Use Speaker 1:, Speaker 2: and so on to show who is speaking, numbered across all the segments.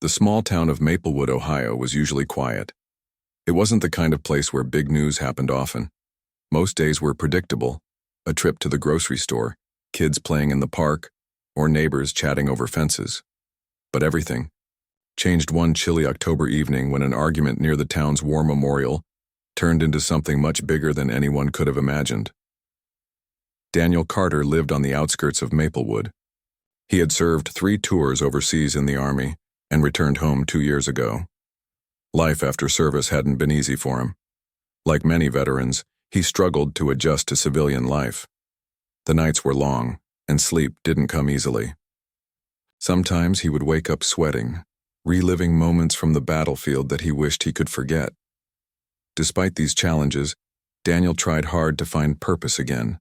Speaker 1: The small town of Maplewood, Ohio, was usually quiet. It wasn't the kind of place where big news happened often. Most days were predictable: a trip to the grocery store, kids playing in the park, or neighbors chatting over fences. But everything changed one chilly October evening when an argument near the town's war memorial turned into something much bigger than anyone could have imagined. Daniel Carter lived on the outskirts of Maplewood. He had served 3 tours overseas in the Army and returned home 2 years ago. Life after service hadn't been easy for him. Like many veterans, he struggled to adjust to civilian life. The nights were long, and sleep didn't come easily. Sometimes he would wake up sweating, reliving moments from the battlefield that he wished he could forget. Despite these challenges, Daniel tried hard to find purpose again.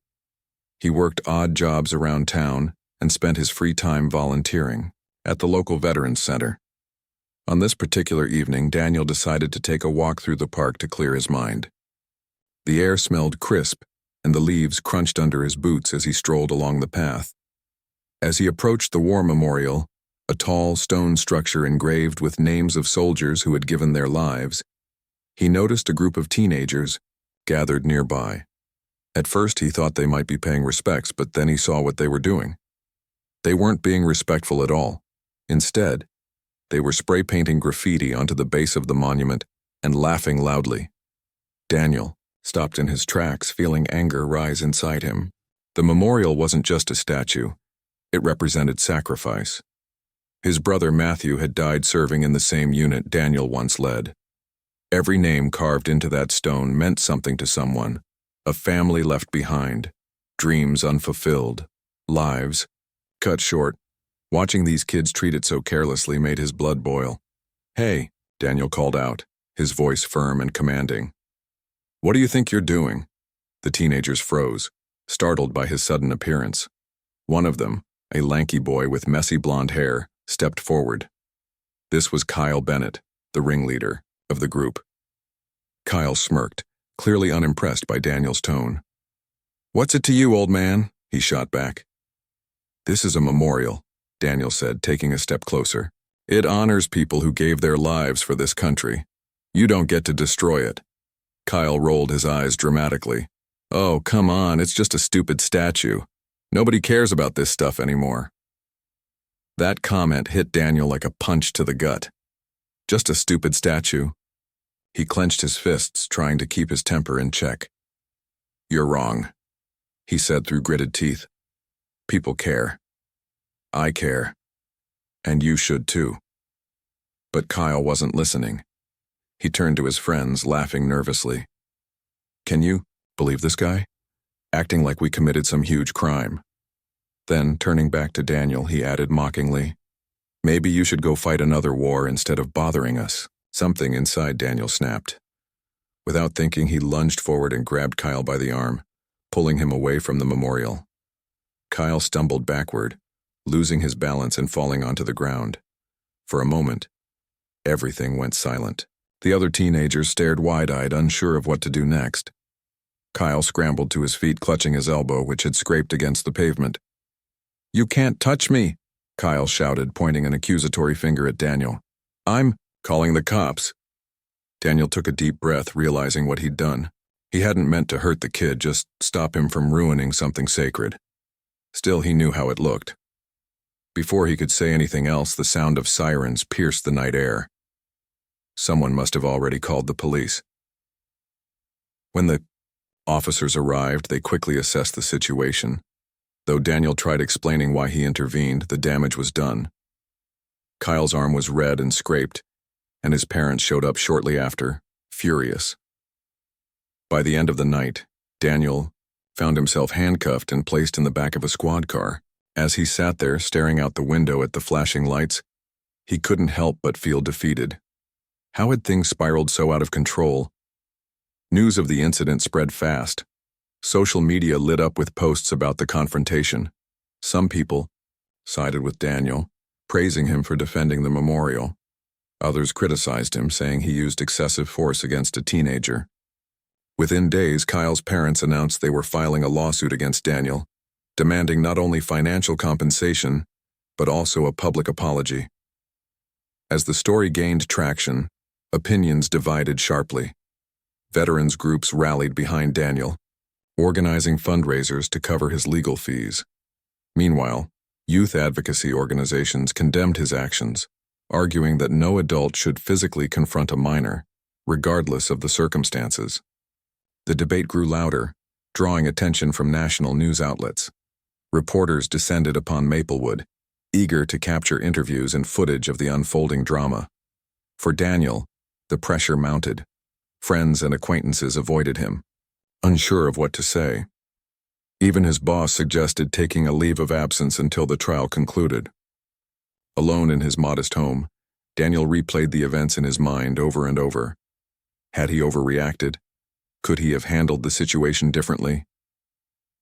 Speaker 1: He worked odd jobs around town and spent his free time volunteering at the local Veterans Center. On this particular evening, Daniel decided to take a walk through the park to clear his mind. The air smelled crisp, and the leaves crunched under his boots as he strolled along the path. As he approached the war memorial, a tall stone structure engraved with names of soldiers who had given their lives, he noticed a group of teenagers gathered nearby. At first he thought they might be paying respects, but then he saw what they were doing. They weren't being respectful at all. Instead, they were spray painting graffiti onto the base of the monument and laughing loudly. Daniel stopped in his tracks, feeling anger rise inside him. The memorial wasn't just a statue. It represented sacrifice. His brother Matthew had died serving in the same unit Daniel once led. Every name carved into that stone meant something to someone: a family left behind, dreams unfulfilled, lives cut short. Watching these kids treat it so carelessly made his blood boil. "Hey," Daniel called out, his voice firm and commanding. "What do you think you're doing?" The teenagers froze, startled by his sudden appearance. One of them, a lanky boy with messy blonde hair, stepped forward. This was Kyle Bennett, the ringleader of the group. Kyle smirked, clearly unimpressed by Daniel's tone. "What's it to you, old man?" he shot back. "This is a memorial," Daniel said, taking a step closer. "It honors people who gave their lives for this country. You don't get to destroy it." Kyle rolled his eyes dramatically. "Oh, come on, it's just a stupid statue. Nobody cares about this stuff anymore." That comment hit Daniel like a punch to the gut. Just a stupid statue. He clenched his fists, trying to keep his temper in check. "You're wrong," he said through gritted teeth. "People care. I care. And you should too." But Kyle wasn't listening. He turned to his friends, laughing nervously. "Can you believe this guy? Acting like we committed some huge crime." Then, turning back to Daniel, he added mockingly, "Maybe you should go fight another war instead of bothering us." Something inside Daniel snapped. Without thinking, he lunged forward and grabbed Kyle by the arm, pulling him away from the memorial. Kyle stumbled backward, losing his balance and falling onto the ground. For a moment, everything went silent. The other teenagers stared wide-eyed, unsure of what to do next. Kyle scrambled to his feet, clutching his elbow, which had scraped against the pavement. "You can't touch me," Kyle shouted, pointing an accusatory finger at Daniel. "I'm calling the cops." Daniel took a deep breath, realizing what he'd done. He hadn't meant to hurt the kid, just stop him from ruining something sacred. Still, he knew how it looked. Before he could say anything else, the sound of sirens pierced the night air. Someone must have already called the police. When the officers arrived, they quickly assessed the situation. Though Daniel tried explaining why he intervened, the damage was done. Kyle's arm was red and scraped, and his parents showed up shortly after, furious. By the end of the night, Daniel found himself handcuffed and placed in the back of a squad car. As he sat there, staring out the window at the flashing lights, he couldn't help but feel defeated. How had things spiraled so out of control? News of the incident spread fast. Social media lit up with posts about the confrontation. Some people sided with Daniel, praising him for defending the memorial. Others criticized him, saying he used excessive force against a teenager. Within days, Kyle's parents announced they were filing a lawsuit against Daniel, demanding not only financial compensation, but also a public apology. As the story gained traction, opinions divided sharply. Veterans groups rallied behind Daniel, organizing fundraisers to cover his legal fees. Meanwhile, youth advocacy organizations condemned his actions, arguing that no adult should physically confront a minor, regardless of the circumstances. The debate grew louder, drawing attention from national news outlets. Reporters descended upon Maplewood, eager to capture interviews and footage of the unfolding drama. For Daniel, the pressure mounted. Friends and acquaintances avoided him, unsure of what to say. Even his boss suggested taking a leave of absence until the trial concluded. Alone in his modest home, Daniel replayed the events in his mind over and over. Had he overreacted? Could he have handled the situation differently?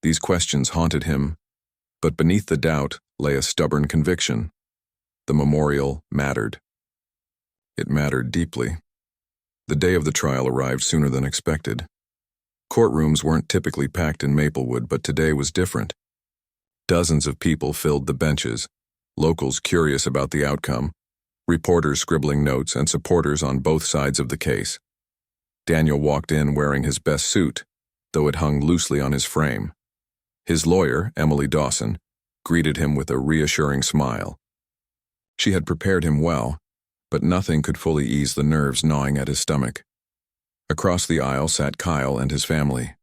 Speaker 1: These questions haunted him, but beneath the doubt lay a stubborn conviction. The memorial mattered. It mattered deeply. The day of the trial arrived sooner than expected. Courtrooms weren't typically packed in Maplewood, but today was different. Dozens of people filled the benches, locals curious about the outcome, reporters scribbling notes, and supporters on both sides of the case. Daniel walked in wearing his best suit, though it hung loosely on his frame. His lawyer, Emily Dawson, greeted him with a reassuring smile. She had prepared him well, but nothing could fully ease the nerves gnawing at his stomach. Across the aisle sat Kyle and his family.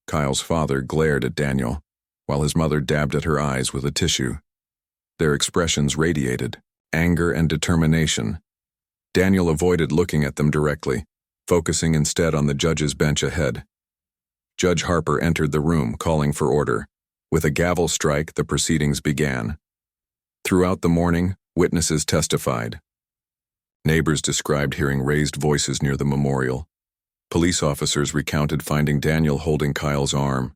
Speaker 1: Kyle's father glared at Daniel, while his mother dabbed at her eyes with a tissue. Their expressions radiated anger and determination. Daniel avoided looking at them directly, focusing instead on the judge's bench ahead. Judge Harper entered the room, calling for order. With a gavel strike, the proceedings began. Throughout the morning, witnesses testified. Neighbors described hearing raised voices near the memorial. Police officers recounted finding Daniel holding Kyle's arm.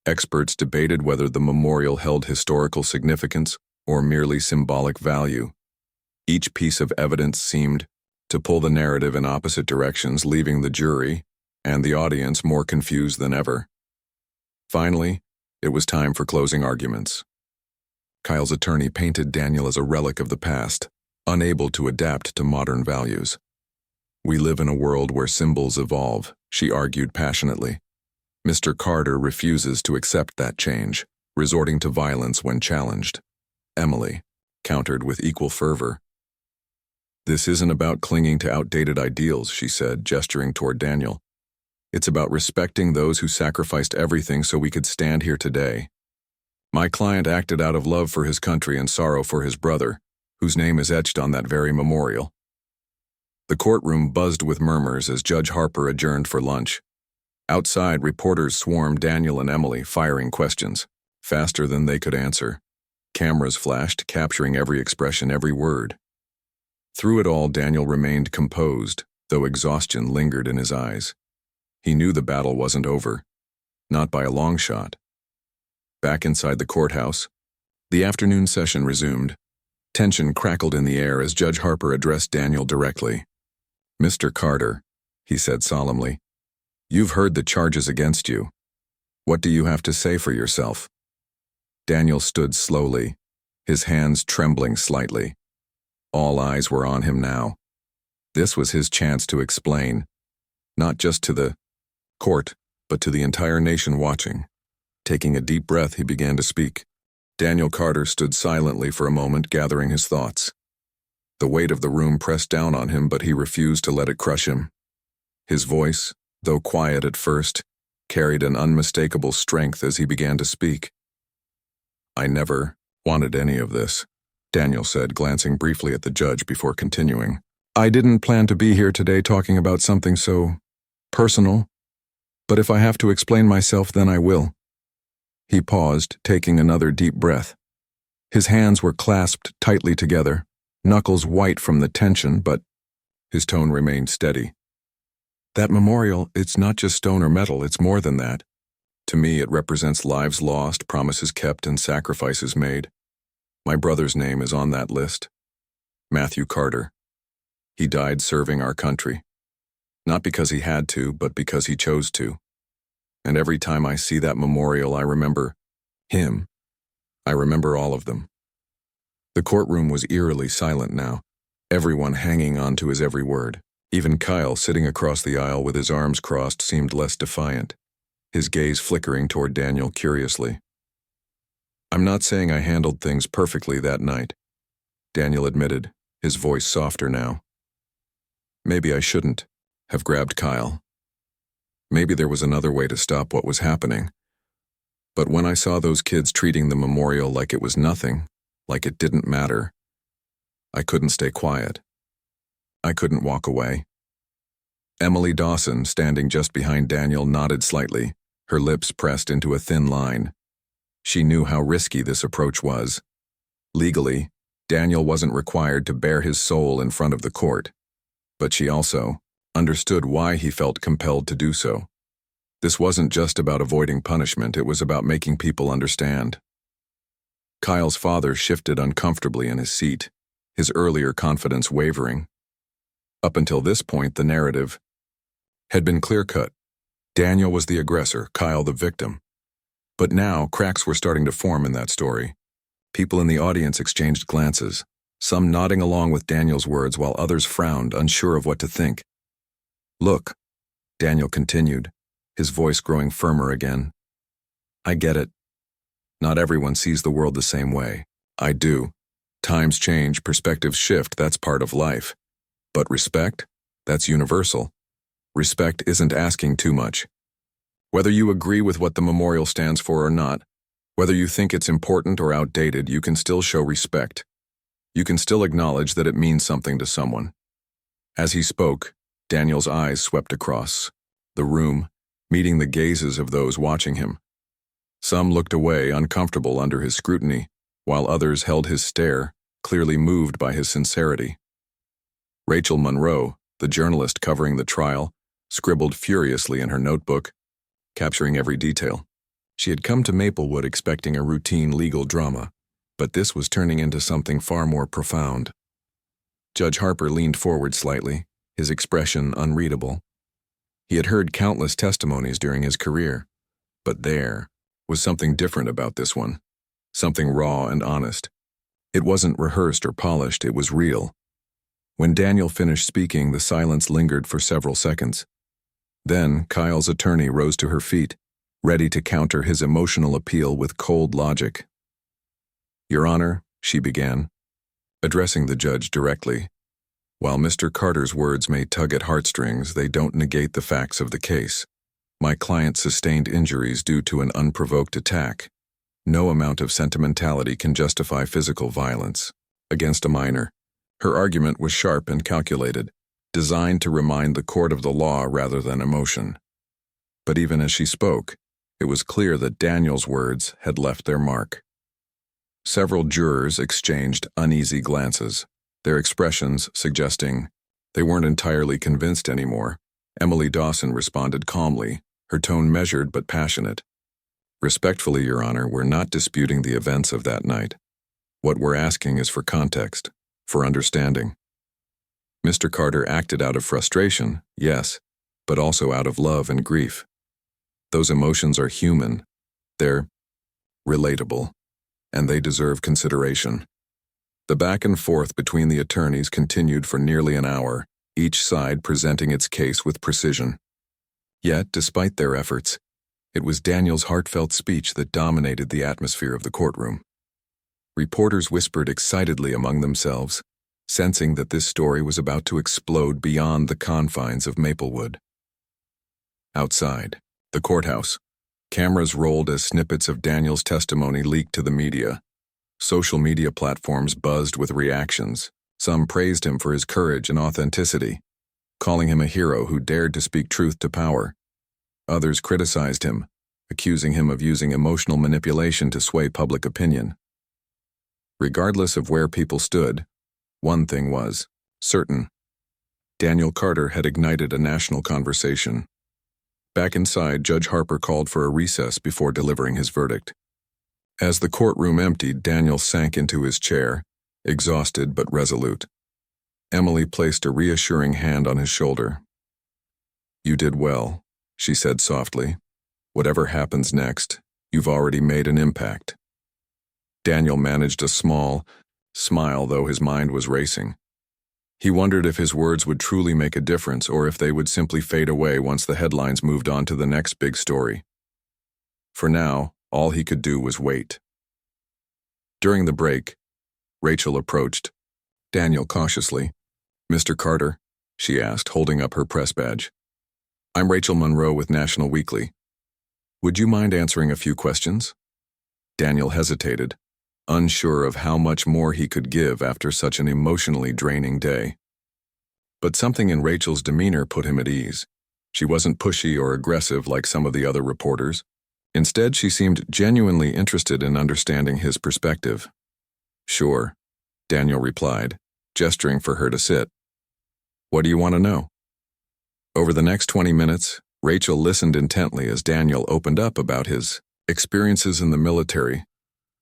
Speaker 1: Experts debated whether the memorial held historical significance or merely symbolic value. Each piece of evidence seemed to pull the narrative in opposite directions, leaving the jury and the audience more confused than ever. Finally, it was time for closing arguments. Kyle's attorney painted Daniel as a relic of the past, unable to adapt to modern values. "We live in a world where symbols evolve," she argued passionately. Mr. Carter refuses to accept that change, resorting to violence when challenged. Emily countered with equal fervor. "This isn't about clinging to outdated ideals," she said, gesturing toward Daniel. "It's about respecting those who sacrificed everything so we could stand here today. My client acted out of love for his country and sorrow for his brother, whose name is etched on that very memorial." The courtroom buzzed with murmurs as Judge Harper adjourned for lunch. Outside, reporters swarmed Daniel and Emily, firing questions, faster than they could answer. Cameras flashed, capturing every expression, every word. Through it all, Daniel remained composed, though exhaustion lingered in his eyes. He knew the battle wasn't over, not by a long shot. Back inside the courthouse, the afternoon session resumed. Tension crackled in the air as Judge Harper addressed Daniel directly. "Mr. Carter," he said solemnly, "you've heard the charges against you. What do you have to say for yourself?" Daniel stood slowly, his hands trembling slightly. All eyes were on him now. This was his chance to explain, not just to the court, but to the entire nation watching. Taking a deep breath, he began to speak. Daniel Carter stood silently for a moment, gathering his thoughts. The weight of the room pressed down on him, but he refused to let it crush him. His voice, though quiet at first, carried an unmistakable strength as he began to speak. "I never wanted any of this," Daniel said, glancing briefly at the judge before continuing. "I didn't plan to be here today talking about something so personal, but if I have to explain myself, then I will." He paused, taking another deep breath. His hands were clasped tightly together, knuckles white from the tension, but his tone remained steady. "That memorial, it's not just stone or metal, it's more than that. To me, it represents lives lost, promises kept, and sacrifices made. My brother's name is on that list. Matthew Carter. He died serving our country. Not because he had to, but because he chose to. And every time I see that memorial, I remember him. I remember all of them." The courtroom was eerily silent now, everyone hanging on to his every word. Even Kyle, sitting across the aisle with his arms crossed, seemed less defiant, his gaze flickering toward Daniel curiously. "I'm not saying I handled things perfectly that night," Daniel admitted, his voice softer now. "Maybe I shouldn't have grabbed Kyle. Maybe there was another way to stop what was happening. But when I saw those kids treating the memorial like it was nothing, like it didn't matter, I couldn't stay quiet. I couldn't walk away." Emily Dawson, standing just behind Daniel, nodded slightly, her lips pressed into a thin line. She knew how risky this approach was. Legally, Daniel wasn't required to bare his soul in front of the court, but she also understood why he felt compelled to do so. This wasn't just about avoiding punishment, it was about making people understand. Kyle's father shifted uncomfortably in his seat, his earlier confidence wavering. Up until this point, the narrative had been clear-cut. Daniel was the aggressor, Kyle the victim. But now, cracks were starting to form in that story. People in the audience exchanged glances, some nodding along with Daniel's words while others frowned, unsure of what to think. "Look," Daniel continued, his voice growing firmer again. "I get it. Not everyone sees the world the same way. I do. Times change, perspectives shift, that's part of life. But respect? That's universal. Respect isn't asking too much. Whether you agree with what the memorial stands for or not, whether you think it's important or outdated, you can still show respect. You can still acknowledge that it means something to someone." As he spoke, Daniel's eyes swept across the room, meeting the gazes of those watching him. Some looked away, uncomfortable under his scrutiny, while others held his stare, clearly moved by his sincerity. Rachel Monroe, the journalist covering the trial, scribbled furiously in her notebook, capturing every detail. She had come to Maplewood expecting a routine legal drama, but this was turning into something far more profound. Judge Harper leaned forward slightly, his expression unreadable. He had heard countless testimonies during his career, but there was something different about this one, something raw and honest. It wasn't rehearsed or polished, it was real. When Daniel finished speaking, the silence lingered for several seconds. Then Kyle's attorney rose to her feet, ready to counter his emotional appeal with cold logic. "Your Honor," she began, addressing the judge directly, "while Mr. Carter's words may tug at heartstrings, they don't negate the facts of the case. My client sustained injuries due to an unprovoked attack. No amount of sentimentality can justify physical violence against a minor." Her argument was sharp and calculated, designed to remind the court of the law rather than emotion. But even as she spoke, it was clear that Daniel's words had left their mark. Several jurors exchanged uneasy glances, their expressions suggesting they weren't entirely convinced anymore. Emily Dawson responded calmly, her tone measured but passionate. "Respectfully, Your Honor, we're not disputing the events of that night. What we're asking is for context, for understanding. Mr. Carter acted out of frustration, yes, but also out of love and grief. Those emotions are human, they're relatable, and they deserve consideration." The back and forth between the attorneys continued for nearly an hour, each side presenting its case with precision. Yet, despite their efforts, it was Daniel's heartfelt speech that dominated the atmosphere of the courtroom. Reporters whispered excitedly among themselves, sensing that this story was about to explode beyond the confines of Maplewood. Outside, the courthouse, cameras rolled as snippets of Daniel's testimony leaked to the media. Social media platforms buzzed with reactions. Some praised him for his courage and authenticity, calling him a hero who dared to speak truth to power. Others criticized him, accusing him of using emotional manipulation to sway public opinion. Regardless of where people stood, one thing was certain. Daniel Carter had ignited a national conversation. Back inside, Judge Harper called for a recess before delivering his verdict. As the courtroom emptied, Daniel sank into his chair, exhausted but resolute. Emily placed a reassuring hand on his shoulder. "You did well," she said softly. "Whatever happens next, you've already made an impact." Daniel managed a small smile, though his mind was racing. He wondered if his words would truly make a difference or if they would simply fade away once the headlines moved on to the next big story. For now, all he could do was wait. During the break, Rachel approached Daniel cautiously. "Mr. Carter?" she asked, holding up her press badge. "I'm Rachel Monroe with National Weekly. Would you mind answering a few questions?" Daniel hesitated, unsure of how much more he could give after such an emotionally draining day. But something in Rachel's demeanor put him at ease. She wasn't pushy or aggressive like some of the other reporters. Instead, she seemed genuinely interested in understanding his perspective. "Sure," Daniel replied, gesturing for her to sit. "What do you want to know?" Over the next 20 minutes, Rachel listened intently as Daniel opened up about his experiences in the military,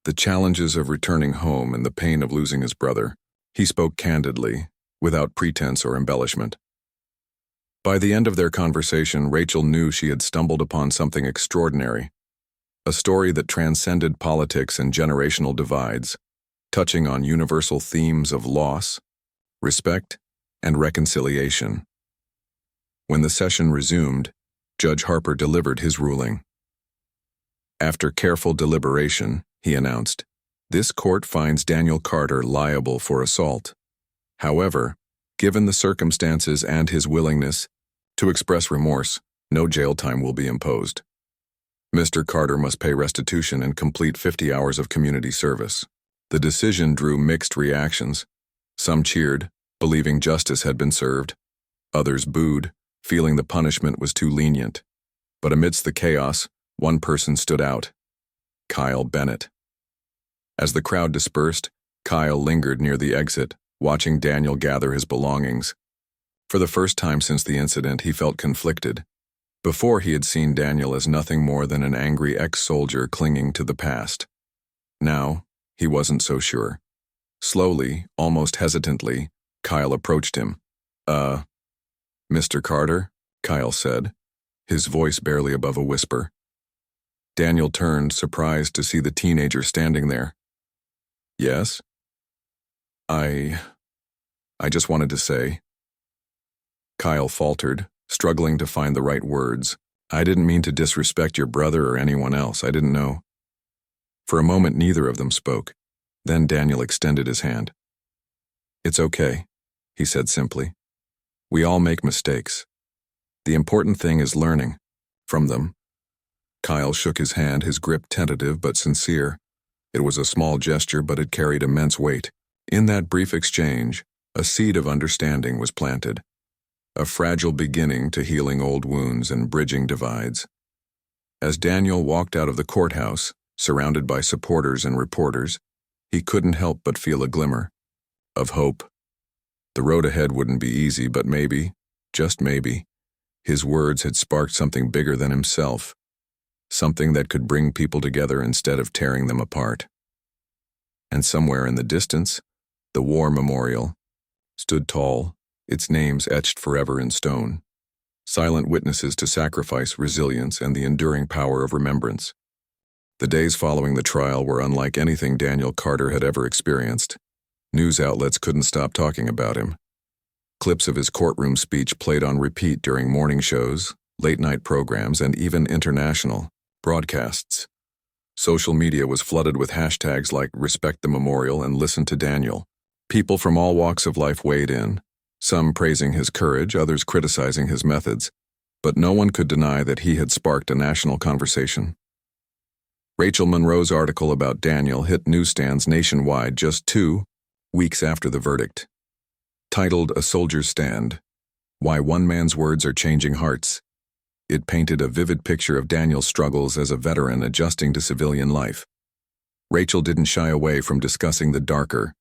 Speaker 1: the challenges of returning home, and the pain of losing his brother. He spoke candidly, without pretense or embellishment. By the end of their conversation, Rachel knew she had stumbled upon something extraordinary, a story that transcended politics and generational divides, touching on universal themes of loss, respect, and reconciliation. When the session resumed, Judge Harper delivered his ruling. After careful deliberation, he announced, "This court finds Daniel Carter liable for assault. However, given the circumstances and his willingness to express remorse, no jail time will be imposed. Mr. Carter must pay restitution and complete 50 hours of community service." The decision drew mixed reactions. Some cheered, believing justice had been served. Others booed, feeling the punishment was too lenient. But amidst the chaos, one person stood out: Kyle Bennett. As the crowd dispersed, Kyle lingered near the exit, watching Daniel gather his belongings. For the first time since the incident, he felt conflicted. Before, he had seen Daniel as nothing more than an angry ex-soldier clinging to the past. Now, he wasn't so sure. Slowly, almost hesitantly, Kyle approached him. Mr. Carter?" Kyle said, his voice barely above a whisper. Daniel turned, surprised to see the teenager standing there. "Yes?" I just wanted to say." Kyle faltered, struggling to find the right words. "I didn't mean to disrespect your brother or anyone else. I didn't know." For a moment, neither of them spoke. Then Daniel extended his hand. "It's okay," he said simply. "We all make mistakes. The important thing is learning from them." Kyle shook his hand, his grip tentative but sincere. It was a small gesture, but it carried immense weight. In that brief exchange, a seed of understanding was planted, a fragile beginning to healing old wounds and bridging divides. As Daniel walked out of the courthouse, surrounded by supporters and reporters, he couldn't help but feel a glimmer of hope. The road ahead wouldn't be easy, but maybe, just maybe, his words had sparked something bigger than himself, something that could bring people together instead of tearing them apart. And somewhere in the distance, the war memorial stood tall, its names etched forever in stone, silent witnesses to sacrifice, resilience, and the enduring power of remembrance. The days following the trial were unlike anything Daniel Carter had ever experienced. News outlets couldn't stop talking about him. Clips of his courtroom speech played on repeat during morning shows, late-night programs, and even international broadcasts. Social media was flooded with hashtags like "Respect the Memorial" and "Listen to Daniel." People from all walks of life weighed in, some praising his courage, others criticizing his methods, but no one could deny that he had sparked a national conversation. Rachel Monroe's article about Daniel hit newsstands nationwide just 2 weeks after the verdict. Titled "A Soldier's Stand: Why One Man's Words Are Changing Hearts," it painted a vivid picture of Daniel's struggles as a veteran adjusting to civilian life. Rachel didn't shy away from discussing the darker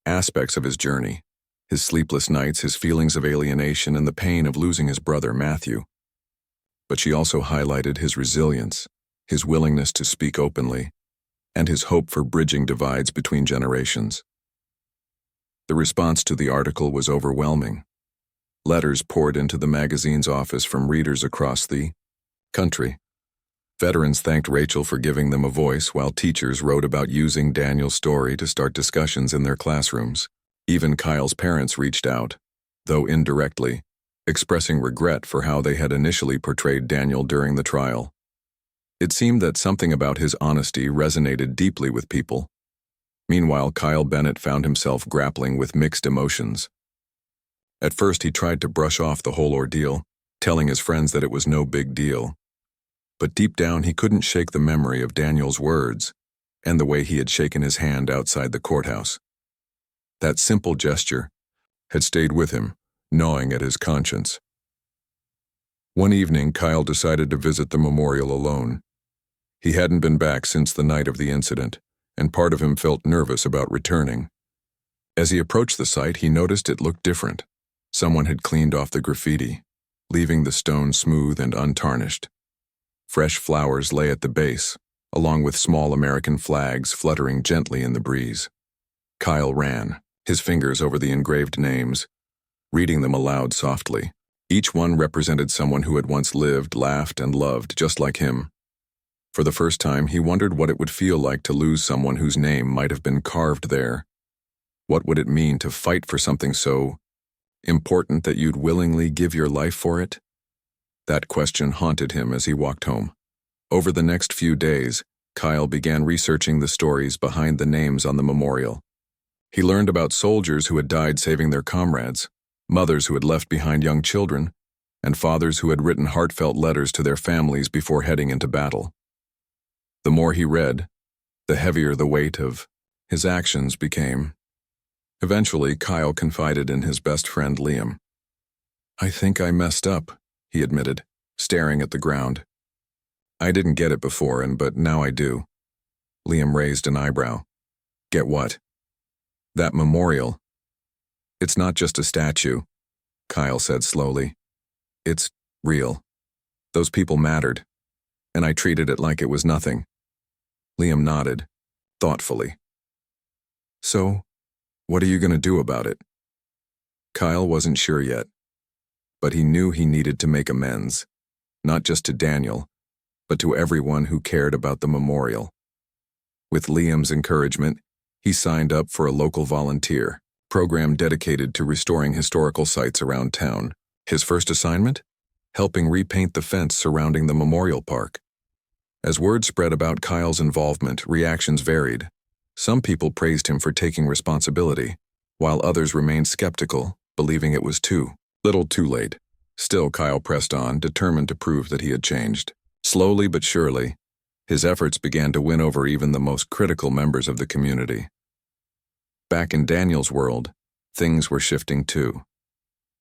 Speaker 1: aspects of his journey, his sleepless nights, his feelings of alienation, and the pain of losing his brother, Matthew. But she also highlighted his resilience, his willingness to speak openly, and his hope for bridging divides between generations. The response to the article was overwhelming. Letters poured into the magazine's office from readers across the country. Veterans thanked Rachel for giving them a voice, while teachers wrote about using Daniel's story to start discussions in their classrooms. Even Kyle's parents reached out, though indirectly, expressing regret for how they had initially portrayed Daniel during the trial. It seemed that something about his honesty resonated deeply with people. Meanwhile, Kyle Bennett found himself grappling with mixed emotions. At first, he tried to brush off the whole ordeal, telling his friends that it was no big deal. But deep down, he couldn't shake the memory of Daniel's words and the way he had shaken his hand outside the courthouse. That simple gesture had stayed with him, gnawing at his conscience. One evening, Kyle decided to visit the memorial alone. He hadn't been back since the night of the incident, and part of him felt nervous about returning. As he approached the site, he noticed it looked different. Someone had cleaned off the graffiti, leaving the stone smooth and untarnished. Fresh flowers lay at the base, along with small American flags fluttering gently in the breeze. Kyle ran, his fingers over the engraved names, reading them aloud softly. Each one represented someone who had once lived, laughed, and loved just like him. For the first time, he wondered what it would feel like to lose someone whose name might have been carved there. What would it mean to fight for something so important that you'd willingly give your life for it? That question haunted him as he walked home. Over the next few days, Kyle began researching the stories behind the names on the memorial. He learned about soldiers who had died saving their comrades, mothers who had left behind young children, and fathers who had written heartfelt letters to their families before heading into battle. The more he read, the heavier the weight of his actions became. Eventually, Kyle confided in his best friend Liam. "I think I messed up," he admitted, staring at the ground. "I didn't get it before, but now I do." Liam raised an eyebrow. "Get what?" "That memorial." "It's not just a statue," Kyle said slowly. "It's real. Those people mattered, and I treated it like it was nothing." Liam nodded, thoughtfully. "So, what are you going to do about it?" Kyle wasn't sure yet, but he knew he needed to make amends, not just to Daniel, but to everyone who cared about the memorial. With Liam's encouragement, he signed up for a local volunteer program dedicated to restoring historical sites around town. His first assignment? Helping repaint the fence surrounding the memorial park. As word spread about Kyle's involvement, reactions varied. Some people praised him for taking responsibility, while others remained skeptical, believing it was too little too late. Still, Kyle pressed on, determined to prove that he had changed. Slowly but surely, his efforts began to win over even the most critical members of the community. Back in Daniel's world, things were shifting too.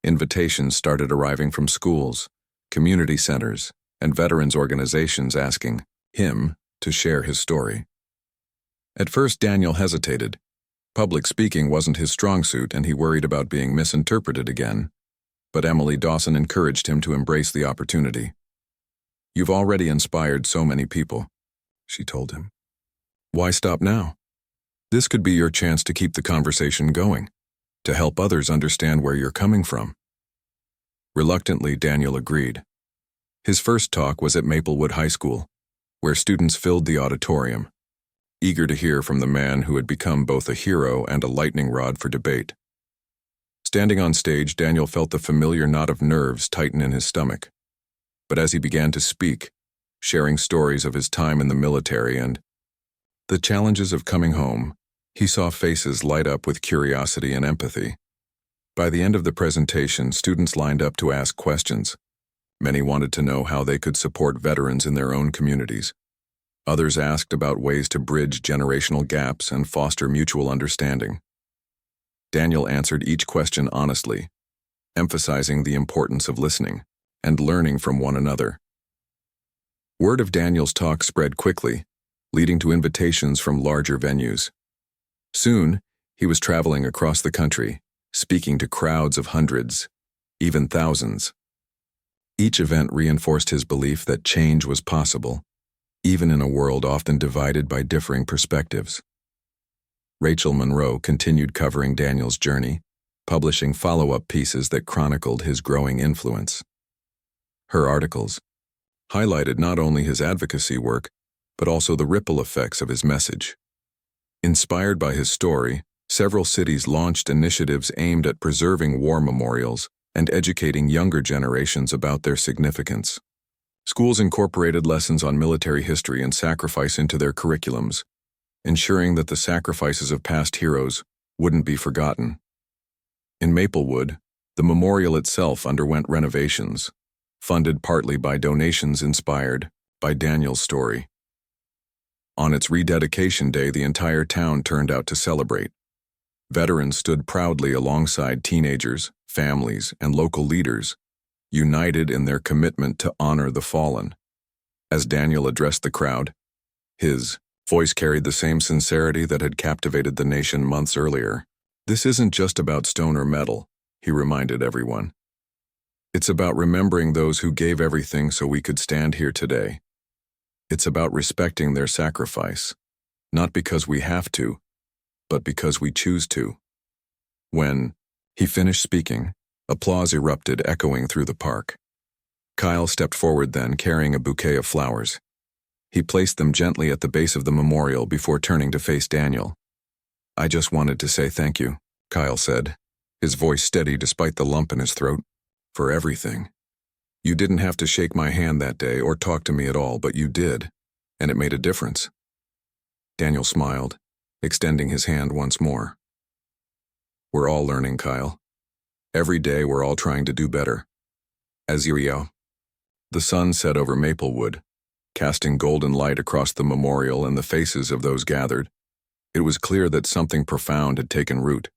Speaker 1: Invitations started arriving from schools, community centers, and veterans organizations asking him to share his story. At first, Daniel hesitated. Public speaking wasn't his strong suit, and he worried about being misinterpreted again. But Emily Dawson encouraged him to embrace the opportunity. "You've already inspired so many people," she told him. "Why stop now? This could be your chance to keep the conversation going, to help others understand where you're coming from." Reluctantly, Daniel agreed. His first talk was at Maplewood High School, where students filled the auditorium, eager to hear from the man who had become both a hero and a lightning rod for debate. Standing on stage, Daniel felt the familiar knot of nerves tighten in his stomach. But as he began to speak, sharing stories of his time in the military and the challenges of coming home, he saw faces light up with curiosity and empathy. By the end of the presentation, students lined up to ask questions. Many wanted to know how they could support veterans in their own communities. Others asked about ways to bridge generational gaps and foster mutual understanding. Daniel answered each question honestly, emphasizing the importance of listening and learning from one another. Word of Daniel's talk spread quickly, leading to invitations from larger venues. Soon, he was traveling across the country, speaking to crowds of hundreds, even thousands. Each event reinforced his belief that change was possible, even in a world often divided by differing perspectives. Rachel Monroe continued covering Daniel's journey, publishing follow-up pieces that chronicled his growing influence. Her articles highlighted not only his advocacy work, but also the ripple effects of his message. Inspired by his story, Several cities launched initiatives aimed at preserving war memorials and educating younger generations about their significance. Schools incorporated lessons on military history and sacrifice into their curriculums, ensuring that the sacrifices of past heroes wouldn't be forgotten. In Maplewood, the memorial itself underwent renovations, funded partly by donations inspired by Daniel's story. On its rededication day, the entire town turned out to celebrate. Veterans stood proudly alongside teenagers, families, and local leaders, united in their commitment to honor the fallen. As Daniel addressed the crowd, his voice carried the same sincerity that had captivated the nation months earlier. "This isn't just about stone or metal," he reminded everyone. "It's about remembering those who gave everything so we could stand here today. It's about respecting their sacrifice, not because we have to, but because we choose to." When he finished speaking, applause erupted, echoing through the park. Kyle stepped forward then, carrying a bouquet of flowers. He placed them gently at the base of the memorial before turning to face Daniel. "I just wanted to say thank you," Kyle said, his voice steady despite the lump in his throat, "for everything. You didn't have to shake my hand that day or talk to me at all, but you did, and it made a difference." Daniel smiled, extending his hand once more. "We're all learning, Kyle. Every day we're all trying to do better." Aziriao. The sun set over Maplewood, casting golden light across the memorial and the faces of those gathered. It was clear that something profound had taken root.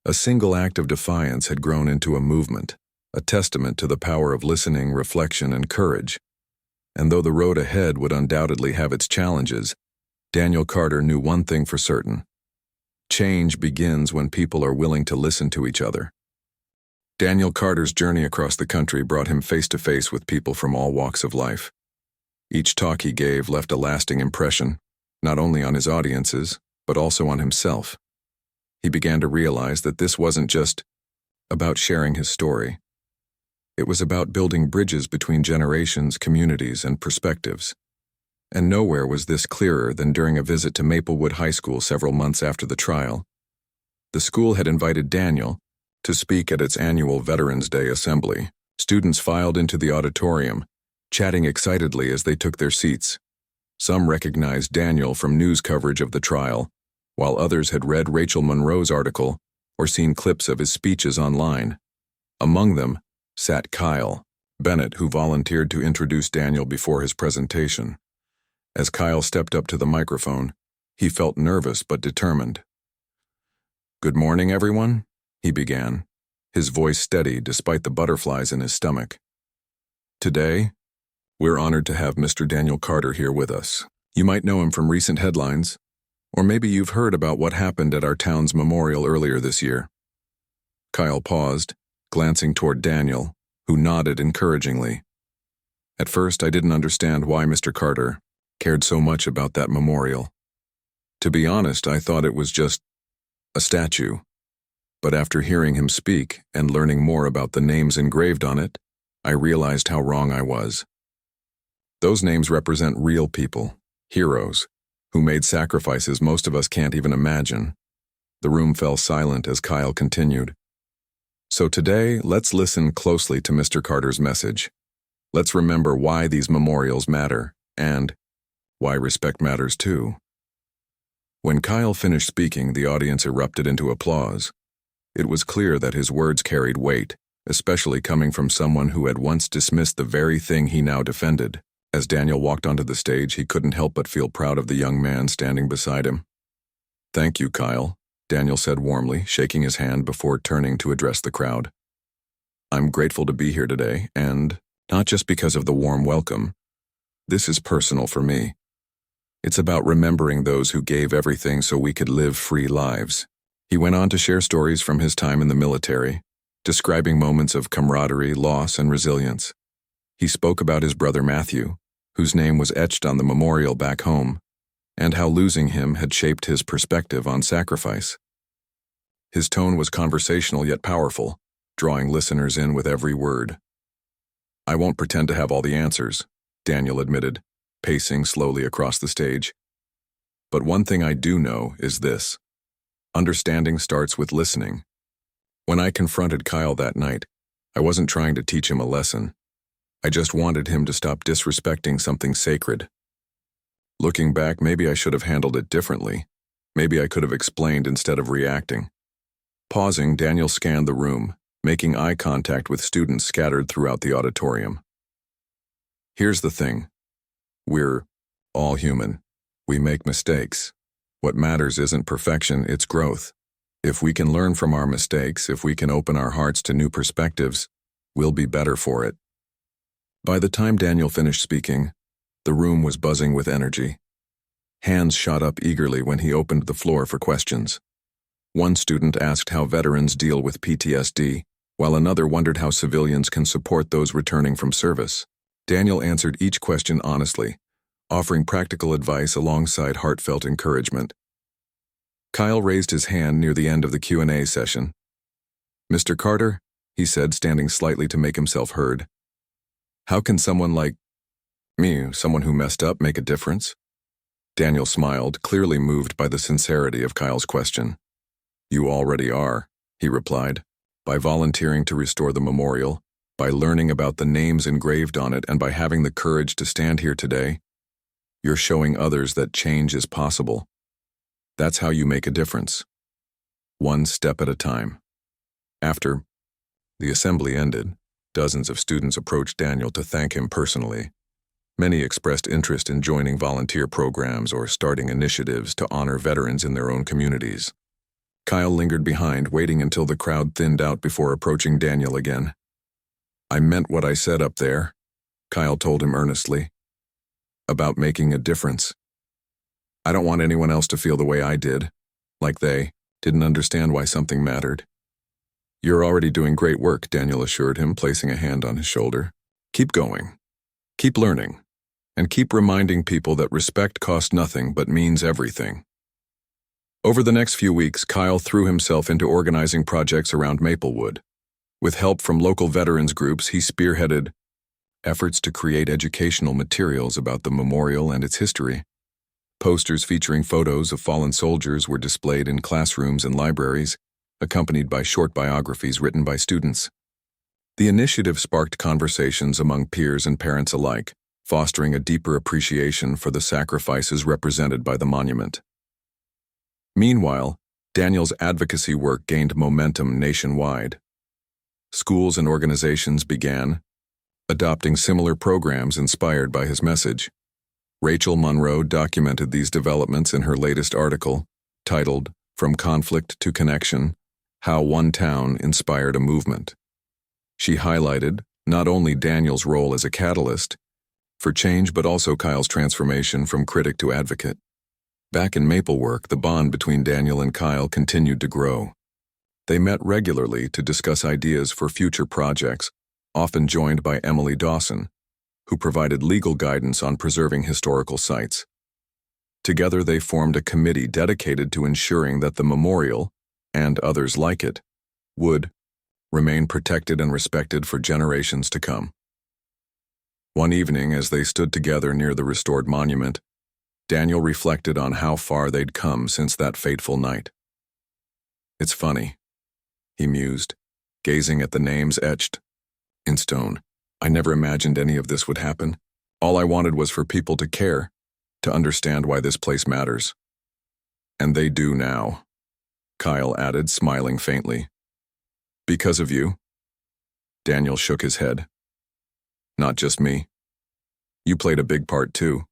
Speaker 1: A single act of defiance had grown into a movement, a testament to the power of listening, reflection, and courage. And though the road ahead would undoubtedly have its challenges, Daniel Carter knew one thing for certain: change begins when people are willing to listen to each other. Daniel Carter's journey across the country brought him face to face with people from all walks of life. Each talk he gave left a lasting impression, not only on his audiences, but also on himself. He began to realize that this wasn't just about sharing his story. It was about building bridges between generations, communities, and perspectives. And nowhere was this clearer than during a visit to Maplewood High School several months after the trial. The school had invited Daniel to speak at its annual Veterans Day assembly. Students filed into the auditorium, chatting excitedly as they took their seats. Some recognized Daniel from news coverage of the trial, while others had read Rachel Monroe's article or seen clips of his speeches online. Among them sat Kyle Bennett, who volunteered to introduce Daniel before his presentation. As Kyle stepped up to the microphone, he felt nervous but determined. "Good morning, everyone," he began, his voice steady despite the butterflies in his stomach. "Today, we're honored to have Mr. Daniel Carter here with us. You might know him from recent headlines, or maybe you've heard about what happened at our town's memorial earlier this year." Kyle paused, glancing toward Daniel, who nodded encouragingly. "At first, I didn't understand why Mr. Carter cared so much about that memorial. To be honest, I thought it was just a statue. But after hearing him speak and learning more about the names engraved on it, I realized how wrong I was. Those names represent real people, heroes, who made sacrifices most of us can't even imagine." The room fell silent as Kyle continued. "So today, let's listen closely to Mr. Carter's message. Let's remember why these memorials matter, and why respect matters too." When Kyle finished speaking, the audience erupted into applause. It was clear that his words carried weight, especially coming from someone who had once dismissed the very thing he now defended. As Daniel walked onto the stage, he couldn't help but feel proud of the young man standing beside him. "Thank you, Kyle," Daniel said warmly, shaking his hand before turning to address the crowd. "I'm grateful to be here today, and not just because of the warm welcome. This is personal for me. It's about remembering those who gave everything so we could live free lives." He went on to share stories from his time in the military, describing moments of camaraderie, loss, and resilience. He spoke about his brother Matthew, whose name was etched on the memorial back home, and how losing him had shaped his perspective on sacrifice. His tone was conversational yet powerful, drawing listeners in with every word. "I won't pretend to have all the answers," Daniel admitted, pacing slowly across the stage. "But one thing I do know is this. Understanding starts with listening. When I confronted Kyle that night, I wasn't trying to teach him a lesson. I just wanted him to stop disrespecting something sacred. Looking back, maybe I should have handled it differently. Maybe I could have explained instead of reacting. Pausing, Daniel scanned the room, making eye contact with students scattered throughout the auditorium. Here's the thing. We're all human. We make mistakes. What matters isn't perfection, it's growth. If we can learn from our mistakes, if we can open our hearts to new perspectives, we'll be better for it. By the time Daniel finished speaking, the room was buzzing with energy. Hands shot up eagerly when he opened the floor for questions. One student asked how veterans deal with PTSD, while another wondered how civilians can support those returning from service. Daniel answered each question honestly, offering practical advice alongside heartfelt encouragement. Kyle raised his hand near the end of the Q&A session. "Mr. Carter," he said, standing slightly to make himself heard, "how can someone like me, someone who messed up, make a difference?" Daniel smiled, clearly moved by the sincerity of Kyle's question. "You already are," he replied, "by volunteering to restore the memorial, by learning about the names engraved on it, and by having the courage to stand here today. You're showing others that change is possible. That's how you make a difference. One step at a time." After the assembly ended, dozens of students approached Daniel to thank him personally. Many expressed interest in joining volunteer programs or starting initiatives to honor veterans in their own communities. Kyle lingered behind, waiting until the crowd thinned out before approaching Daniel again. "I meant what I said up there," Kyle told him earnestly, "about making a difference. I don't want anyone else to feel the way I did, like they didn't understand why something mattered." "You're already doing great work," Daniel assured him, placing a hand on his shoulder. "Keep going. Keep learning. And keep reminding people that respect costs nothing but means everything." Over the next few weeks, Kyle threw himself into organizing projects around Maplewood. With help from local veterans groups, he spearheaded efforts to create educational materials about the memorial and its history. Posters featuring photos of fallen soldiers were displayed in classrooms and libraries, accompanied by short biographies written by students. The initiative sparked conversations among peers and parents alike, fostering a deeper appreciation for the sacrifices represented by the monument. Meanwhile, Daniel's advocacy work gained momentum nationwide. Schools and organizations began adopting similar programs inspired by his message. Rachel Monroe documented these developments in her latest article, titled "From Conflict to Connection: How One Town Inspired a Movement." She highlighted not only Daniel's role as a catalyst for change, but also Kyle's transformation from critic to advocate. Back in Maplework, the bond between Daniel and Kyle continued to grow. They met regularly to discuss ideas for future projects, often joined by Emily Dawson, who provided legal guidance on preserving historical sites. Together, they formed a committee dedicated to ensuring that the memorial, and others like it, would remain protected and respected for generations to come. One evening, as they stood together near the restored monument, Daniel reflected on how far they'd come since that fateful night. "It's funny," he mused, gazing at the names etched in stone. "I never imagined any of this would happen. All I wanted was for people to care, to understand why this place matters. And they do now," Kyle added, smiling faintly. "Because of you?" Daniel shook his head. "Not just me. You played a big part too.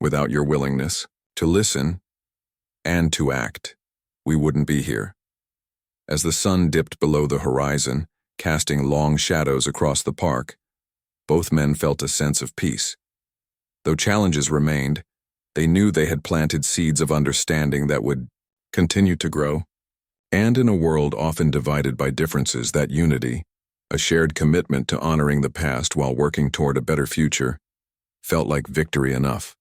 Speaker 1: Without your willingness to listen and to act, we wouldn't be here." As the sun dipped below the horizon, casting long shadows across the park, both men felt a sense of peace. Though challenges remained, they knew they had planted seeds of understanding that would continue to grow. And in a world often divided by differences, that unity, a shared commitment to honoring the past while working toward a better future, felt like victory enough.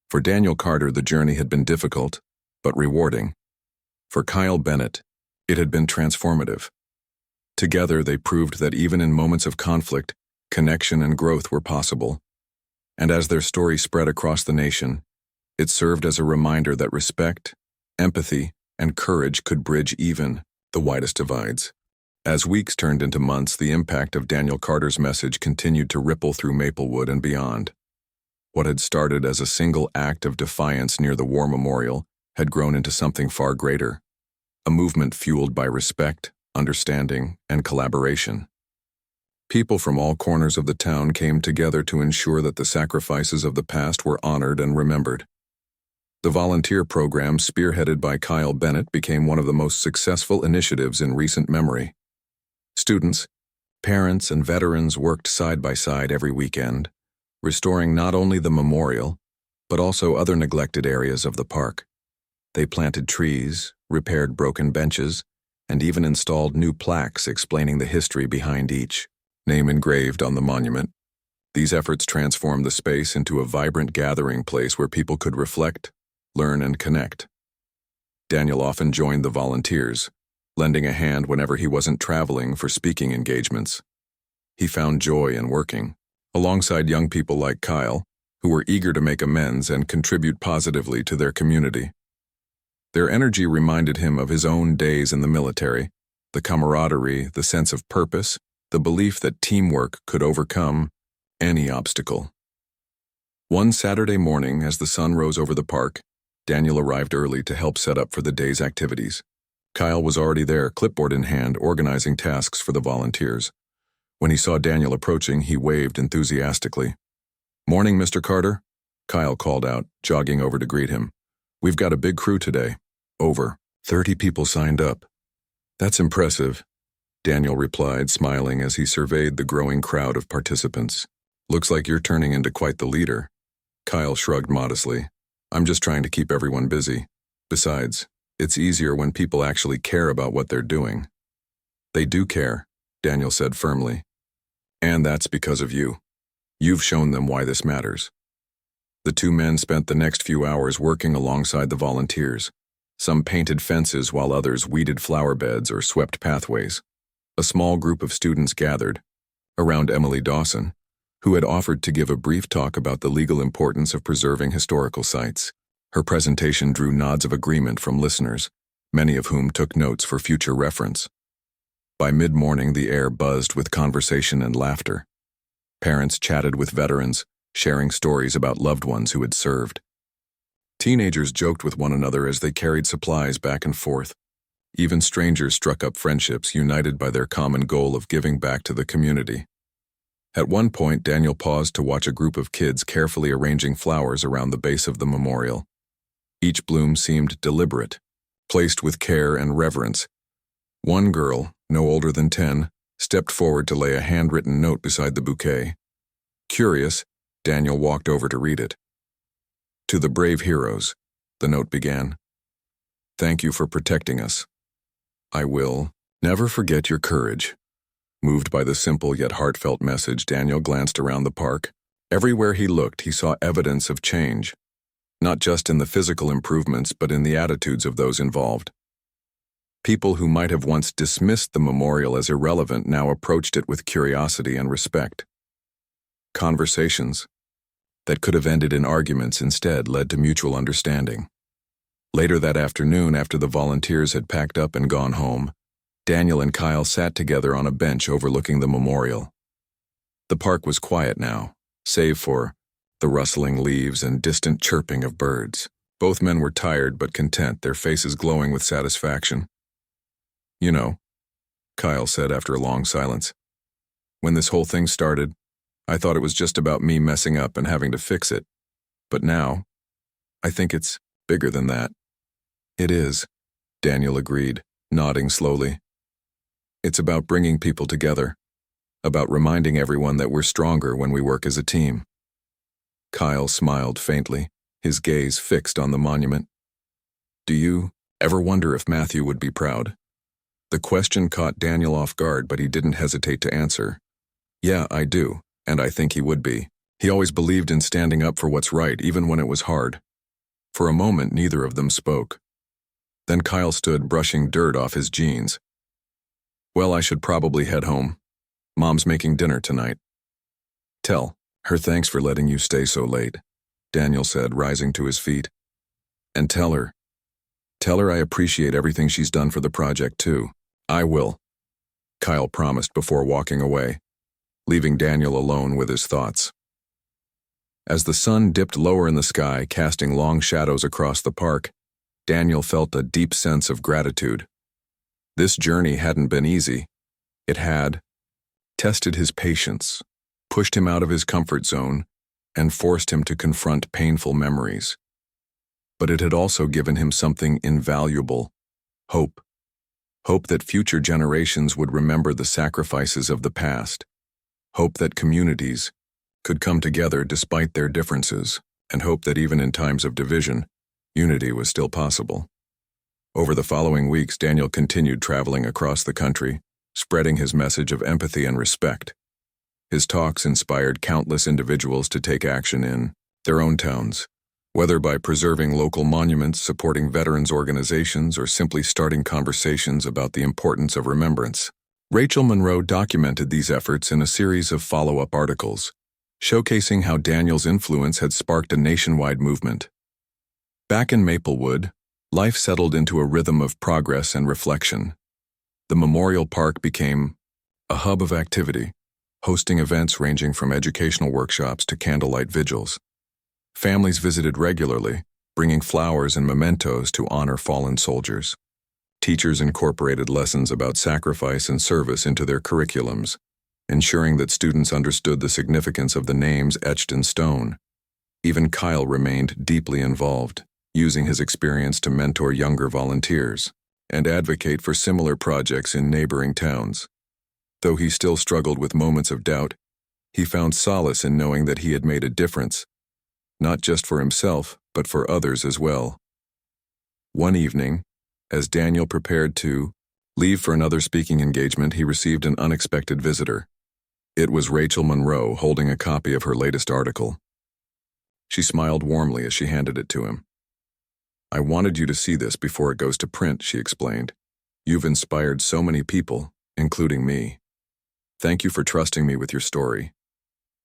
Speaker 1: For Daniel Carter, the journey had been difficult, but rewarding. For Kyle Bennett, it had been transformative. Together, they proved that even in moments of conflict, connection and growth were possible. And as their story spread across the nation, it served as a reminder that respect, empathy, and courage could bridge even the widest divides. As weeks turned into months, the impact of Daniel Carter's message continued to ripple through Maplewood and beyond. What had started as a single act of defiance near the war memorial had grown into something far greater, a movement fueled by respect, understanding, and collaboration. People from all corners of the town came together to ensure that the sacrifices of the past were honored and remembered. The volunteer program, spearheaded by Kyle Bennett, became one of the most successful initiatives in recent memory. Students, parents, and veterans worked side by side every weekend, restoring not only the memorial, but also other neglected areas of the park. They planted trees, repaired broken benches, and even installed new plaques explaining the history behind each name engraved on the monument. These efforts transformed the space into a vibrant gathering place where people could reflect, learn, and connect. Daniel often joined the volunteers, lending a hand whenever he wasn't traveling for speaking engagements. He found joy in working, alongside young people like Kyle, who were eager to make amends and contribute positively to their community. Their energy reminded him of his own days in the military, the camaraderie, the sense of purpose, the belief that teamwork could overcome any obstacle. One Saturday morning, as the sun rose over the park, Daniel arrived early to help set up for the day's activities. Kyle was already there, clipboard in hand, organizing tasks for the volunteers. When he saw Daniel approaching, he waved enthusiastically. "Morning, Mr. Carter," Kyle called out, jogging over to greet him. "We've got a big crew today. Over 30 people signed up." "That's impressive," Daniel replied, smiling as he surveyed the growing crowd of participants. "Looks like you're turning into quite the leader." Kyle shrugged modestly. "I'm just trying to keep everyone busy. Besides, it's easier when people actually care about what they're doing." "They do care," Daniel said firmly. "And that's because of you. You've shown them why this matters." The two men spent the next few hours working alongside the volunteers. Some painted fences while others weeded flower beds or swept pathways. A small group of students gathered around Emily Dawson, who had offered to give a brief talk about the legal importance of preserving historical sites. Her presentation drew nods of agreement from listeners, many of whom took notes for future reference. By mid-morning, the air buzzed with conversation and laughter. Parents chatted with veterans, sharing stories about loved ones who had served. Teenagers joked with one another as they carried supplies back and forth. Even strangers struck up friendships united by their common goal of giving back to the community. At one point, Daniel paused to watch a group of kids carefully arranging flowers around the base of the memorial. Each bloom seemed deliberate, placed with care and reverence. One girl, no older than 10, stepped forward to lay a handwritten note beside the bouquet. Curious, Daniel walked over to read it. "To the brave heroes," the note began. "Thank you for protecting us. I will never forget your courage." Moved by the simple yet heartfelt message, Daniel glanced around the park. Everywhere he looked, he saw evidence of change, not just in the physical improvements, but in the attitudes of those involved. People who might have once dismissed the memorial as irrelevant now approached it with curiosity and respect. Conversations that could have ended in arguments instead led to mutual understanding. Later that afternoon, after the volunteers had packed up and gone home, Daniel and Kyle sat together on a bench overlooking the memorial. The park was quiet now, save for the rustling leaves and distant chirping of birds. Both men were tired but content, their faces glowing with satisfaction. "You know," Kyle said after a long silence, "when this whole thing started, I thought it was just about me messing up and having to fix it. But now, I think it's bigger than that." "It is," Daniel agreed, nodding slowly. "It's about bringing people together, about reminding everyone that we're stronger when we work as a team." Kyle smiled faintly, his gaze fixed on the monument. "Do you ever wonder if Matthew would be proud?" The question caught Daniel off guard, but he didn't hesitate to answer. "Yeah, I do, and I think he would be. He always believed in standing up for what's right, even when it was hard." For a moment, neither of them spoke. Then Kyle stood, brushing dirt off his jeans. "Well, I should probably head home. Mom's making dinner tonight." "Tell her thanks for letting you stay so late," Daniel said, rising to his feet. "And tell Tell her I appreciate everything she's done for the project, too. I will, Kyle promised before walking away, leaving Daniel alone with his thoughts. As the sun dipped lower in the sky, casting long shadows across the park, Daniel felt a deep sense of gratitude. This journey hadn't been easy. It had tested his patience, pushed him out of his comfort zone, and forced him to confront painful memories. But it had also given him something invaluable: hope. Hope that future generations would remember the sacrifices of the past. Hope that communities could come together despite their differences, and hope that even in times of division, unity was still possible. Over the following weeks, Daniel continued traveling across the country, spreading his message of empathy and respect. His talks inspired countless individuals to take action in their own towns, whether by preserving local monuments, supporting veterans organizations, or simply starting conversations about the importance of remembrance. Rachel Monroe documented these efforts in a series of follow-up articles, showcasing how Daniel's influence had sparked a nationwide movement. Back in Maplewood, life settled into a rhythm of progress and reflection. The Memorial Park became a hub of activity, hosting events ranging from educational workshops to candlelight vigils. Families visited regularly, bringing flowers and mementos to honor fallen soldiers. Teachers incorporated lessons about sacrifice and service into their curriculums, ensuring that students understood the significance of the names etched in stone. Even Kyle remained deeply involved, using his experience to mentor younger volunteers and advocate for similar projects in neighboring towns. Though he still struggled with moments of doubt, he found solace in knowing that he had made a difference, not just for himself, but for others as well. One evening, as Daniel prepared to leave for another speaking engagement, he received an unexpected visitor. It was Rachel Monroe, holding a copy of her latest article. She smiled warmly as she handed it to him. "I wanted you to see this before it goes to print," she explained. "You've inspired so many people, including me. Thank you for trusting me with your story."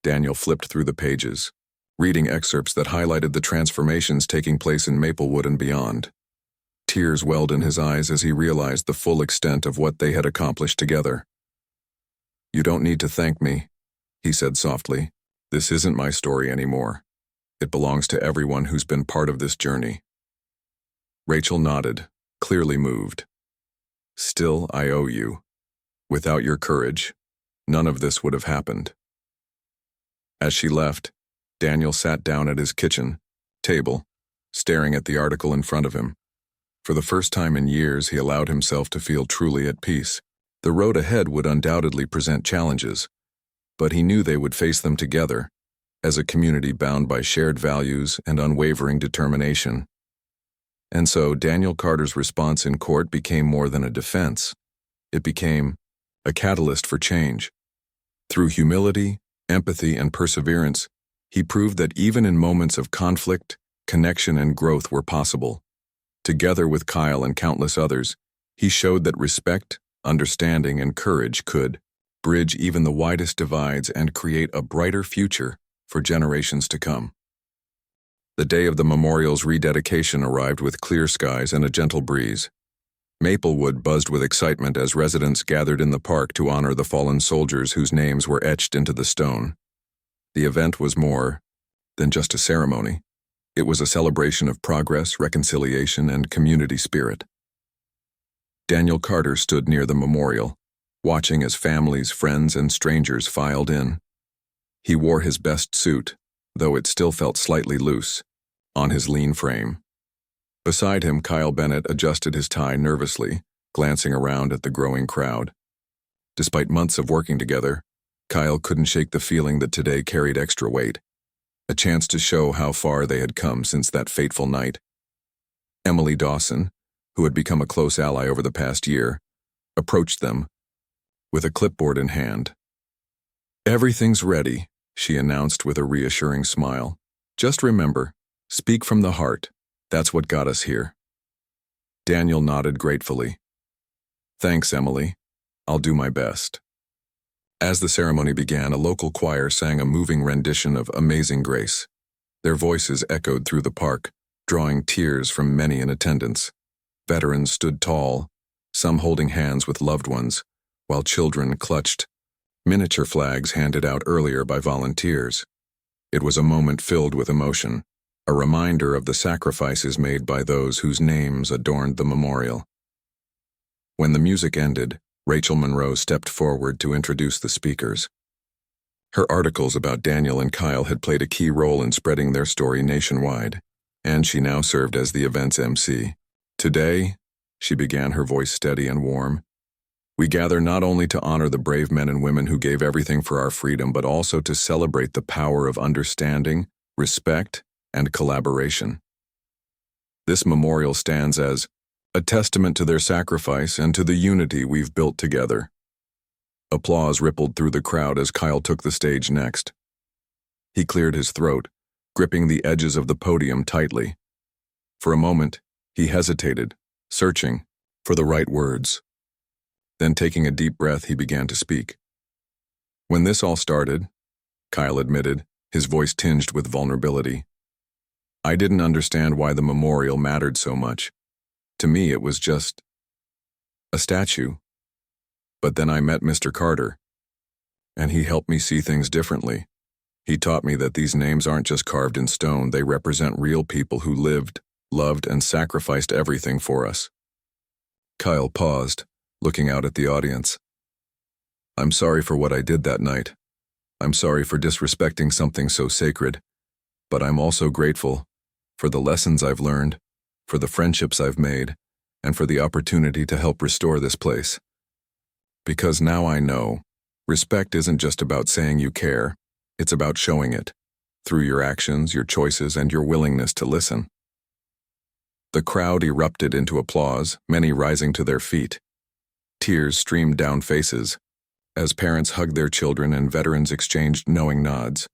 Speaker 1: Daniel flipped through the pages, reading excerpts that highlighted the transformations taking place in Maplewood and beyond. Tears welled in his eyes as he realized the full extent of what they had accomplished together. "You don't need to thank me," he said softly. "This isn't my story anymore. It belongs to everyone who's been part of this journey." Rachel nodded, clearly moved. "Still, I owe you. Without your courage, none of this would have happened." As she left, Daniel sat down at his kitchen table, staring at the article in front of him. For the first time in years, he allowed himself to feel truly at peace. The road ahead would undoubtedly present challenges, but he knew they would face them together, as a community bound by shared values and unwavering determination. And so Daniel Carter's response in court became more than a defense. It became a catalyst for change. Through humility, empathy, and perseverance, he proved that even in moments of conflict, connection and growth were possible. Together with Kyle and countless others, he showed that respect, understanding, and courage could bridge even the widest divides and create a brighter future for generations to come. The day of the memorial's rededication arrived with clear skies and a gentle breeze. Maplewood buzzed with excitement as residents gathered in the park to honor the fallen soldiers whose names were etched into the stone. The event was more than just a ceremony. It was a celebration of progress, reconciliation, and community spirit. Daniel Carter stood near the memorial, watching as families, friends, and strangers filed in. He wore his best suit, though it still felt slightly loose, on his lean frame. Beside him, Kyle Bennett adjusted his tie nervously, glancing around at the growing crowd. Despite months of working together, Kyle couldn't shake the feeling that today carried extra weight, a chance to show how far they had come since that fateful night. Emily Dawson, who had become a close ally over the past year, approached them with a clipboard in hand. "Everything's ready," she announced with a reassuring smile. "Just remember, speak from the heart. That's what got us here." Daniel nodded gratefully. "Thanks, Emily. I'll do my best." As the ceremony began, a local choir sang a moving rendition of Amazing Grace. Their voices echoed through the park, drawing tears from many in attendance. Veterans stood tall, some holding hands with loved ones, while children clutched miniature flags handed out earlier by volunteers. It was a moment filled with emotion, a reminder of the sacrifices made by those whose names adorned the memorial. When the music ended, Rachel Monroe stepped forward to introduce the speakers. Her articles about Daniel and Kyle had played a key role in spreading their story nationwide, and she now served as the event's MC. Today, she began, her voice steady and warm, we gather not only to honor the brave men and women who gave everything for our freedom, but also to celebrate the power of understanding, respect, and collaboration. This memorial stands as a testament to their sacrifice and to the unity we've built together. Applause rippled through the crowd as Kyle took the stage next. He cleared his throat, gripping the edges of the podium tightly. For a moment, he hesitated, searching for the right words. Then, taking a deep breath, he began to speak. When this all started, Kyle admitted, his voice tinged with vulnerability, I didn't understand why the memorial mattered so much. To me, it was just a statue. But then I met Mr. Carter, and he helped me see things differently. He taught me that these names aren't just carved in stone, they represent real people who lived, loved, and sacrificed everything for us. Kyle paused, looking out at the audience. I'm sorry for what I did that night. I'm sorry for disrespecting something so sacred, but I'm also grateful for the lessons I've learned, for the friendships I've made, and for the opportunity to help restore this place. Because now I know, respect isn't just about saying you care, it's about showing it, through your actions, your choices, and your willingness to listen. The crowd erupted into applause, many rising to their feet. Tears streamed down faces, as parents hugged their children and veterans exchanged knowing nods.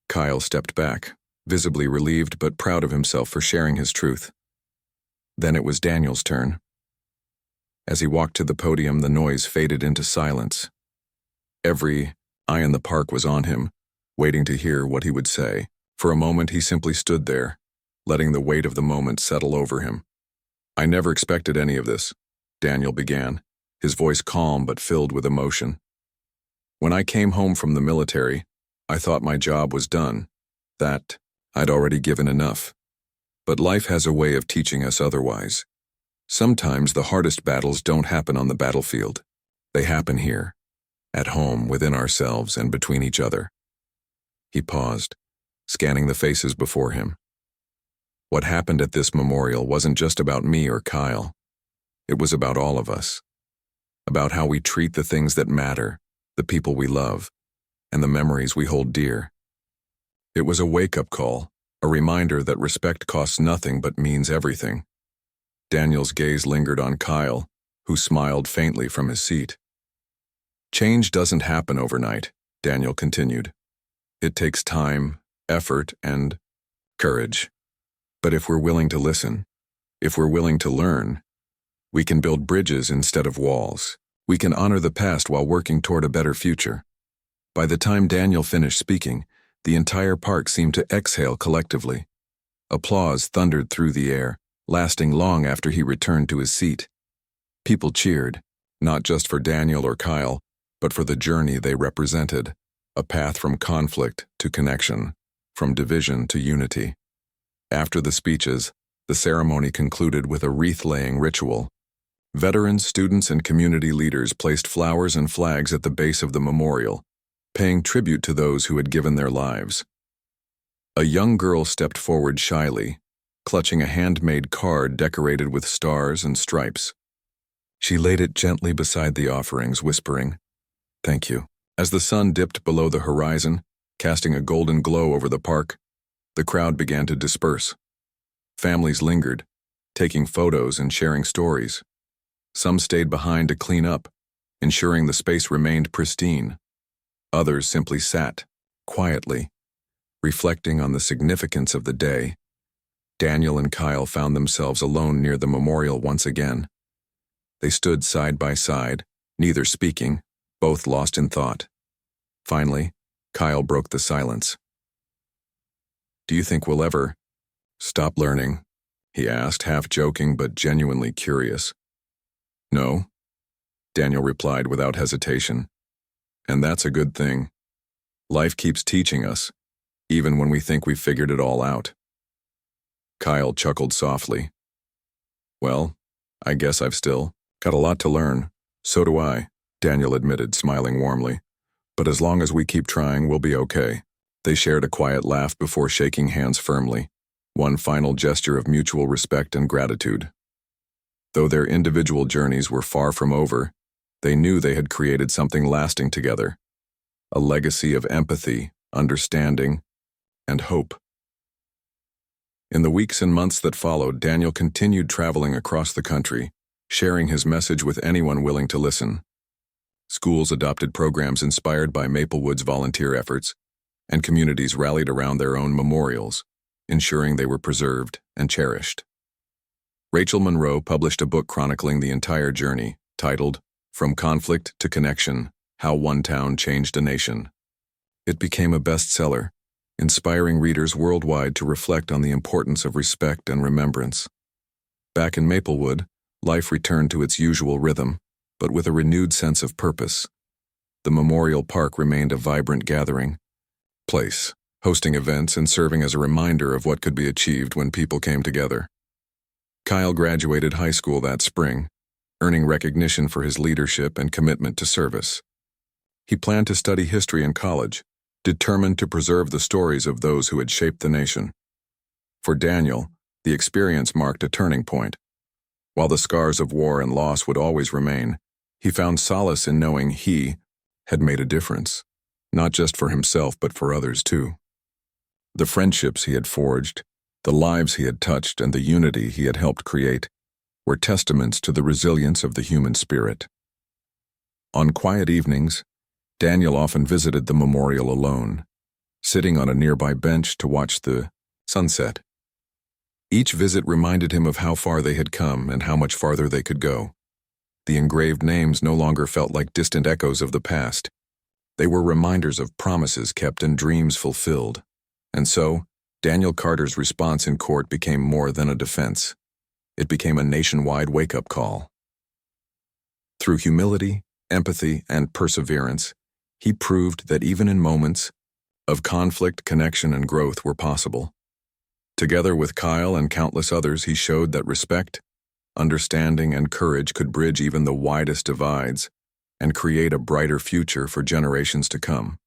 Speaker 1: Kyle stepped back, visibly relieved but proud of himself for sharing his truth. Then it was Daniel's turn. As he walked to the podium, the noise faded into silence. Every eye in the park was on him, waiting to hear what he would say. For a moment, he simply stood there, letting the weight of the moment settle over him. I never expected any of this, Daniel began, his voice calm but filled with emotion. When I came home from the military, I thought my job was done, that I'd already given enough. But life has a way of teaching us otherwise. Sometimes the hardest battles don't happen on the battlefield. They happen here, at home, within ourselves and between each other. He paused, scanning the faces before him. What happened at this memorial wasn't just about me or Kyle. It was about all of us. About how we treat the things that matter, the people we love, and the memories we hold dear. It was a wake-up call, a reminder that respect costs nothing but means everything. Daniel's gaze lingered on Kyle, who smiled faintly from his seat. Change doesn't happen overnight, Daniel continued. It takes time, effort, and courage. But if we're willing to listen, if we're willing to learn, we can build bridges instead of walls. We can honor the past while working toward a better future. By the time Daniel finished speaking, the entire park seemed to exhale collectively. Applause thundered through the air, lasting long after he returned to his seat. People cheered, not just for Daniel or Kyle, but for the journey they represented, a path from conflict to connection, from division to unity. After the speeches, the ceremony concluded with a wreath-laying ritual. Veterans, students, and community leaders placed flowers and flags at the base of the memorial, paying tribute to those who had given their lives. A young girl stepped forward shyly, clutching a handmade card decorated with stars and stripes. She laid it gently beside the offerings, whispering, "Thank you." As the sun dipped below the horizon, casting a golden glow over the park, the crowd began to disperse. Families lingered, taking photos and sharing stories. Some stayed behind to clean up, ensuring the space remained pristine. Others simply sat, quietly, reflecting on the significance of the day. Daniel and Kyle found themselves alone near the memorial once again. They stood side by side, neither speaking, both lost in thought. Finally, Kyle broke the silence. "Do you think we'll ever stop learning?" he asked, half joking but genuinely curious. No, Daniel replied without hesitation. And that's a good thing. Life keeps teaching us, even when we think we've figured it all out. Kyle chuckled softly. Well, I guess I've still got a lot to learn. So do I, Daniel admitted, smiling warmly. But as long as we keep trying, we'll be okay. They shared a quiet laugh before shaking hands firmly, one final gesture of mutual respect and gratitude. Though their individual journeys were far from over, they knew they had created something lasting together, a legacy of empathy, understanding, and hope. In the weeks and months that followed, Daniel continued traveling across the country, sharing his message with anyone willing to listen. Schools adopted programs inspired by Maplewood's volunteer efforts, and communities rallied around their own memorials, ensuring they were preserved and cherished. Rachel Monroe published a book chronicling the entire journey, titled From Conflict to Connection: How One Town Changed a Nation. It became a bestseller, inspiring readers worldwide to reflect on the importance of respect and remembrance. Back in Maplewood, life returned to its usual rhythm, but with a renewed sense of purpose. The Memorial Park remained a vibrant gathering place, hosting events and serving as a reminder of what could be achieved when people came together. Kyle graduated high school that spring, earning recognition for his leadership and commitment to service. He planned to study history in college, determined to preserve the stories of those who had shaped the nation. For Daniel, the experience marked a turning point. While the scars of war and loss would always remain, he found solace in knowing he had made a difference, not just for himself but for others too. The friendships he had forged, the lives he had touched, and the unity he had helped create were testaments to the resilience of the human spirit. On quiet evenings, Daniel often visited the memorial alone, sitting on a nearby bench to watch the sunset. Each visit reminded him of how far they had come and how much farther they could go. The engraved names no longer felt like distant echoes of the past. They were reminders of promises kept and dreams fulfilled. And so, Daniel Carter's response in court became more than a defense. It became a nationwide wake-up call. Through humility, empathy, and perseverance, he proved that even in moments of conflict, connection, and growth were possible. Together with Kyle and countless others, he showed that respect, understanding, and courage could bridge even the widest divides and create a brighter future for generations to come.